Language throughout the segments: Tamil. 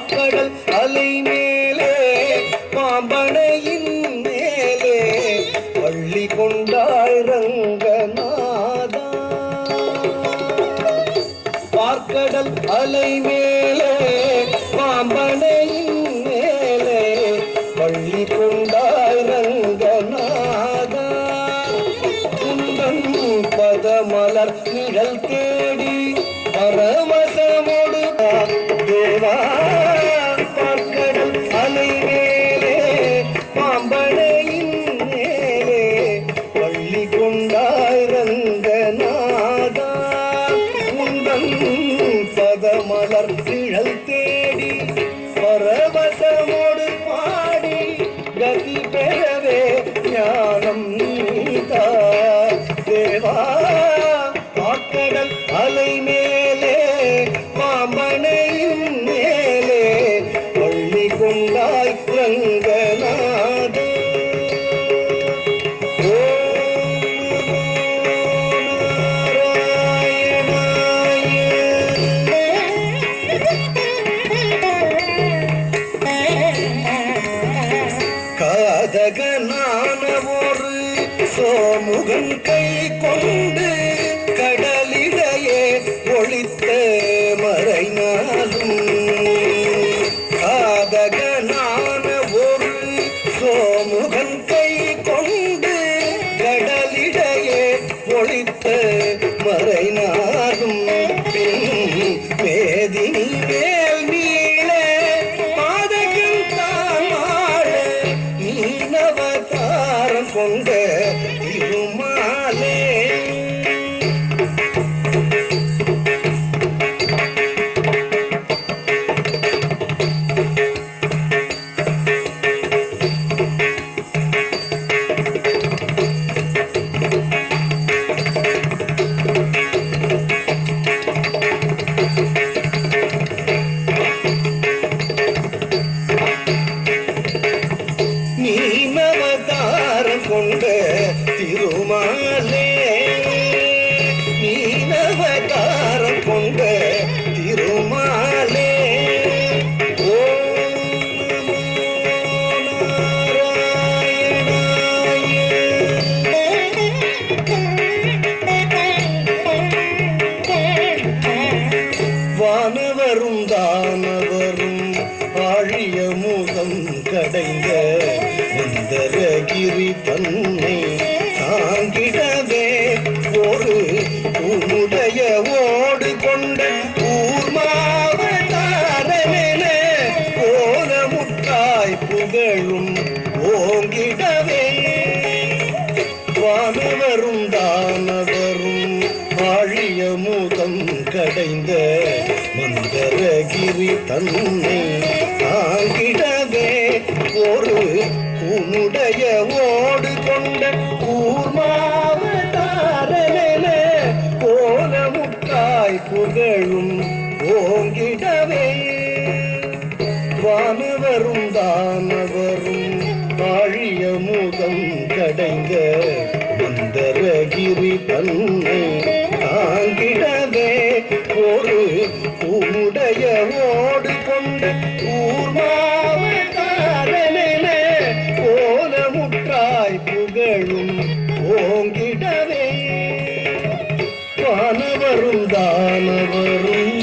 கடல் அலை மேலே பாம்பனையின் மேலே பள்ளி கொண்டாய் ரங்கநாதா. பார்க்கடல் அலை மேலே பாம்பனையின் மேலே பள்ளி கொண்டாய் ரங்கநாதா. குந்தன் பதமலர் நிழல் தேடி பரமசமோடு தேவா. பார்க்கடல் அலை மேலே பாம்பனையின் மேலே பள்ளி கொண்டாய் ரங்கநாதா. குந்தன் பதமலர் நிழல் தேடி பரவசமோடு பாடி கதி பெறவே ஞானம் நீதா தேவா. பார்க்கடல் அலை மேலே பாம்பனையின் மேலே பள்ளி கொண்டாய் ரங்கநாதா. காதகனான ஒரு சோமுகன் கை கொண்டு கடலிடையே ஒளித்த மறைநாளும். காதகனான ஒரு சோமுகன் கை கொண்டு கடலிடையே ஒளித்த மறைநாளும். மேதினி மேல் மீள மாதகன் தான் வாழ மீனவதாரம் கொண்ட திருமாலே. மீனவதாரம் கொண்ட திருமாலே. மீனவதாரம் கொண்ட திருமாலே. வானவரும் தானவரும் ஆழிய முகம் கடைந்த மந்தரகிரி தன்னை தாங்கிடவே ஒரு உன்னுடைய ஓடு கொண்ட ஊர்மாவதாரனென கோலமுற்றாய் புகழும் ஓங்கிடவே. வானவரும் தானவரும் ஆழிய முகம் கடைந்த மந்தரகிரி தன்னை தாங்கிடவே ஒரு உன்னுடைய ஓடு கொண்ட ஊர்மாவதாரனென கோலமுற்றாய் புகழும் ஓங்கிடவே. வானவரும் தானவரும் ஆழிய முகம் கடைந்த மந்தரகிரி தன்னை தாங்கிடவே ஒரு உன்னுடைய ஓடு கொண்ட ஊர்மாவதாரனென கோலமுற்றாய் புகழும் ஓங்கிடவே. வானவரும் தானவரும்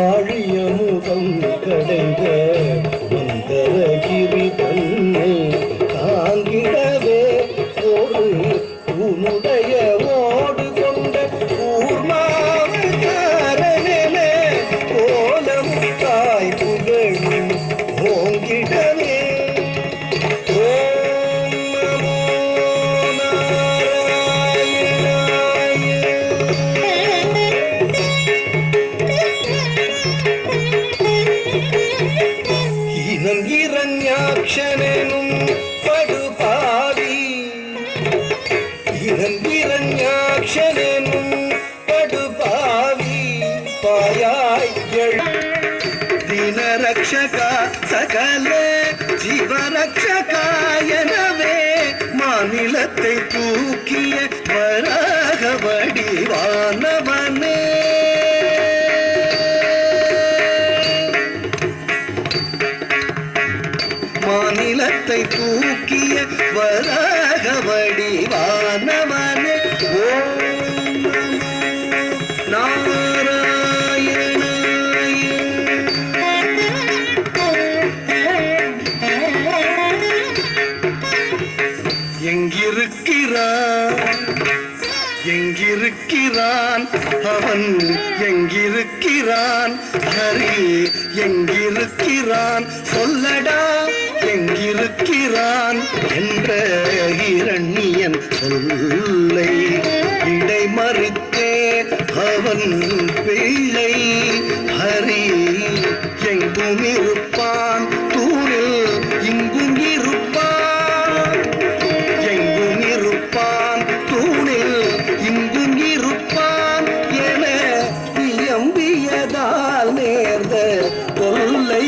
ஆழிய முகம் கடைந்த மந்தரகிரி தன்னை தாங்கிடவே ஒரு உன்னுடைய ஓடு கொண்ட ஊர்மாவதாரனென கோலமுற்றாய் புகழும் ஓங்கிடவே. ஓம் நமோ நாராயணாய. இரண்யாட்சனும் படுபாவி பாயாய் தினரக்ஷகா சகல ஜீவரக்ஷகா எனவே மாநிலத்தை தூக்கிய வராக வடிவானவனே மாநிலத்தை தூக்கிய வராக வடிவானவனே ஓம் நமோ நாராயணாய. எங்கிருக்கிறான் அவன் எங்கிருக்கிறான் ஹரி எங்கிருக்கிறான் சொல்லடா எங்கிருக்கிறான் என்ற இரண்யன் சொல்லை இடைமறித்தே அவன் பிள்ளை ஹரி எங்கும் இருப்பான் தூணில் இங்கும் இருப்பான் எங்கும் இருப்பான் தூணில் இங்கும் இருப்பான் என எம்பியதால் நேர்ந்த தொல்லை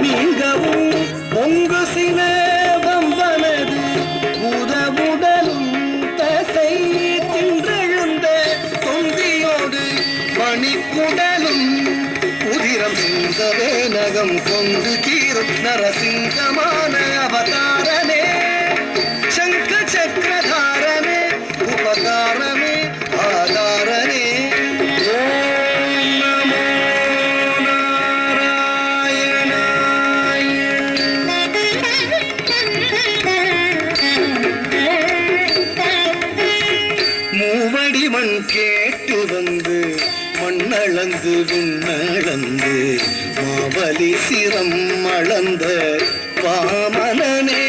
நீங்கவும் பொங்கு சினவம்பனது உதவுடலும் தசை தின்றெழுந்த தொந்தியோடு மணிக்குடலும் உதிரம் சிந்தவே நகம் கொண்டு கீரும் நரசிங்கமான அவதாரனே சங்க சக்கரதாரனே உபகாரமே ஆதாரனே. ஓம் நமோ நாராயணாய. மூவடி மண் கேட்டு வந்து மண்ணளந்து விண்ணளந்து மாவலி சிரம் அளந்த வாமனனே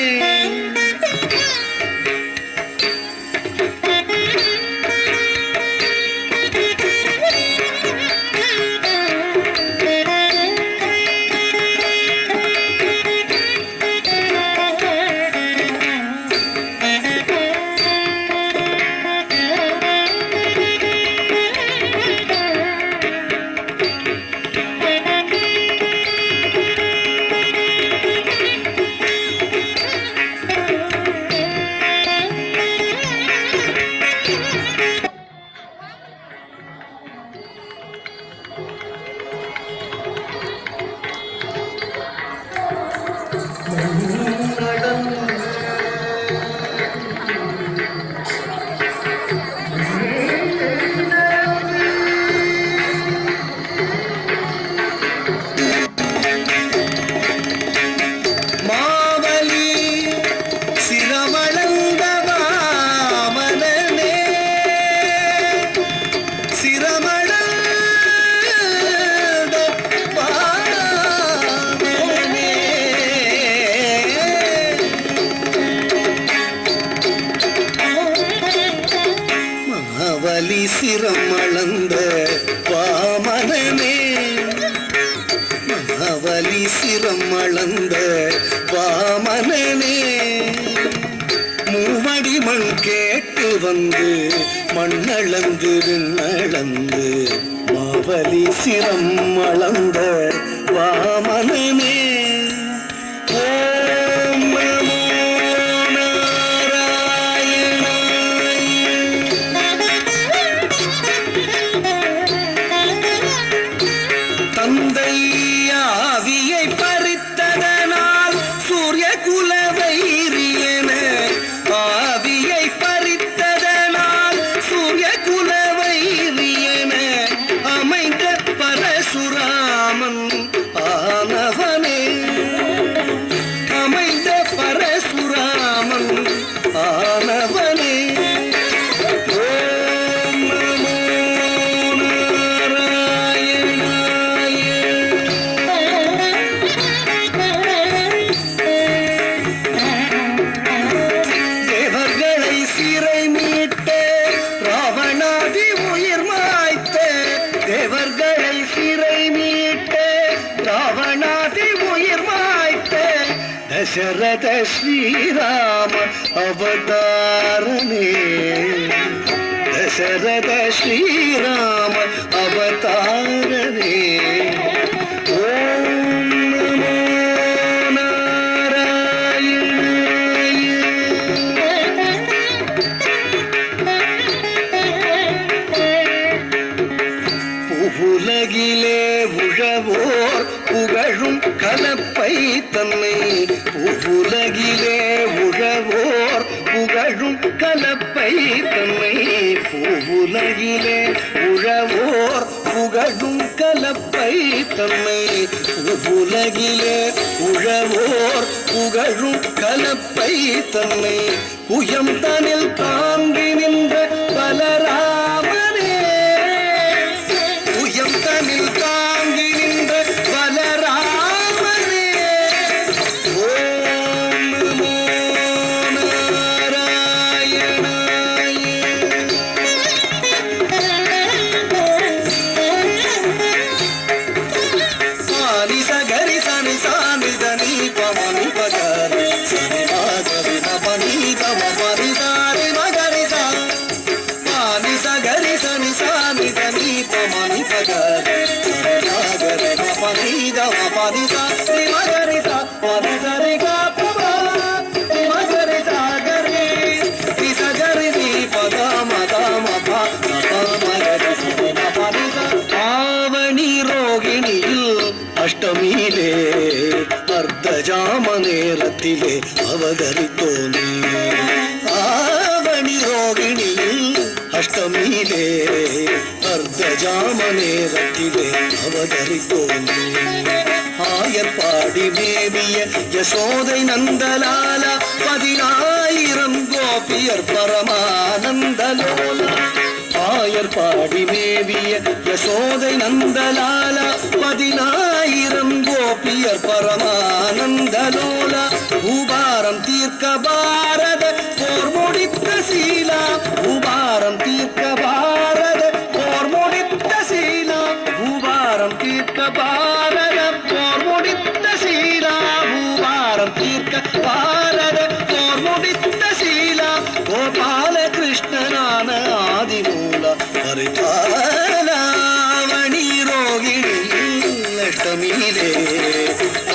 சிரம் அளந்த வாமனனே மகாவலி சிரம் அளந்த வாமனனே மூவடி மண் கேட்டு வந்து மண்ணளந்து விண்ணளந்து மாவலி சிரம் அளந்த வாமனனே. ஓம் நமோ தந்தை ஆவியை பறித்ததனால் சூரிய குலவைரியன ஆவியை பறித்ததனால் சூரிய குலவைரியன அமைந்த பரசுராமன் ஆனவனே ದಶರಥ ಶ್ರೀರಾಮ ಅವತಾರನೇ ದಶರಥ ಶ್ರೀರಾಮ ಅವತಾರನೇ ಓಂ ನಮೋ ನಾರಾಯಣಾಯ புலகிலே உழவோர் புகழும் கலப்பை தன்னை புலகிலே உழவோர் புகழும் கலப்பை தன்னை புலகிலே உழவோர் புகழும் கலப்பை தன்னை புலகிலே உழவோர் புகழும் கலப்பை தன்னை புயம் தனில் தாங்கி நின்ற பலராமனே புயம் தனில் தாங்கி நின்ற பலராமனே ஓம் நமோ நாராயணாய சானி சகரி சனி சானி தனி பமனி பகரி சனி மாகரி பனி தம பனி தாரி மகரி சா சானி சகரி சனி சானி தனி பமனி பகரி சனி மாகரி பனி தம பனி தாரி மகரி சா பனி சரி கா பமா மகரி சாகரி தி சகரி தி பதம தம பா மகரி சனி பனி சா ஆவணி ரோகிணியில் அஷ்டமியிலே அர்த்தஜாம நேரத்திலே அவதரித்தோனே ஆவணி ரோகிணியில் அஷ்டமியிலே அர்த்தஜாம நேரத்திலே அவதரித்தோனே ஆயர்பாடி மேவிய யசோதை நந்தலால 10000 கோபியர் பரமானந்தலோல ஆயர்பாடி மேவிய யசோதை நந்தலால 10000 கோபியர் பரமானந்தலோல பூபாரம் தீர்க்க பாரத போர் முடித்த சீலா பூபாரம் தீர்க்க பாரத போர் முடித்த சீலா பூபாரம் தீர்க்க பாரத போர் முடித்த சீலா பூபாரம் தீர்க்க பாரத போர் முடித்த சீலா கோபால கிருஷ்ணனான ஆதிமூல பரிபாலமணி ரோகிணியில் அஷ்டமியிலே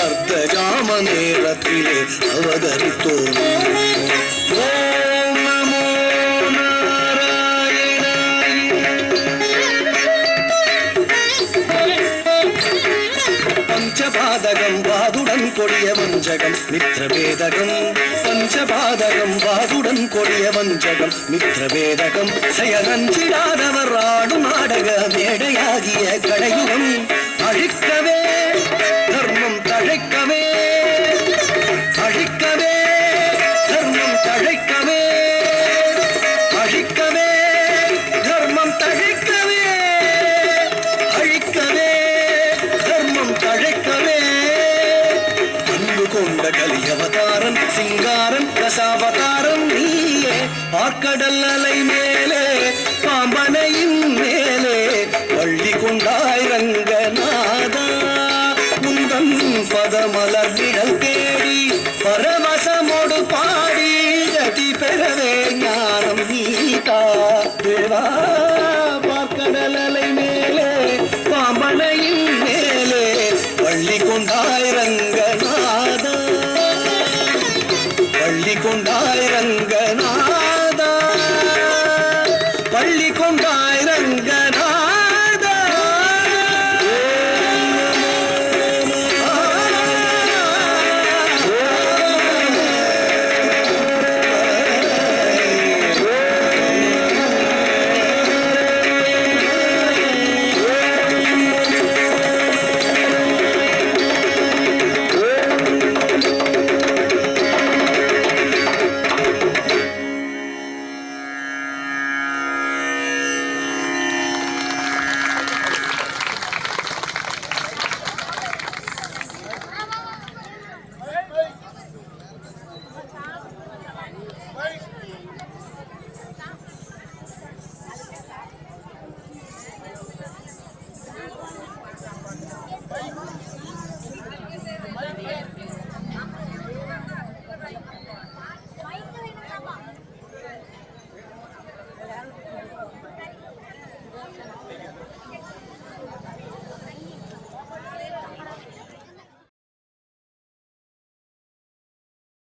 அர்த்தஜாம நேரத்திலே அவதரித்தோனே ஓம் நமோ பஞ்சபாதகம் வாதுடன் கொடிய வஞ்சகம் மித்ரபேதகம் பஞ்சபாதகம் வாதுடன் கொடிய வஞ்சகம் மித்ரபேதகம் செயலஞ்சிடாதவர் ஆடும் நாடக மேடையாகிய கடையுகம் அழிக்கவே தர்மம் தழைக்கவே அழிக்கவே தர்மம் தழைக்கவே அழிக்கவே தர்மம் தழைக்கவே அழிக்கவே தர்மம் தழைக்கவே அன்பு கொண்ட கலியவதாரன் சிங்காரன் ரசாவதாரம் நீயே பார்க்கடல் அலை மேலே பாம்பனையின் மேலே வள்ளி கொண்டாய் ரங்கநாதா உந்தன் பதமலர் விடல் தேடி பரவசமோடு பாடி கதி பெறவே ஞானம் நீதா தேவா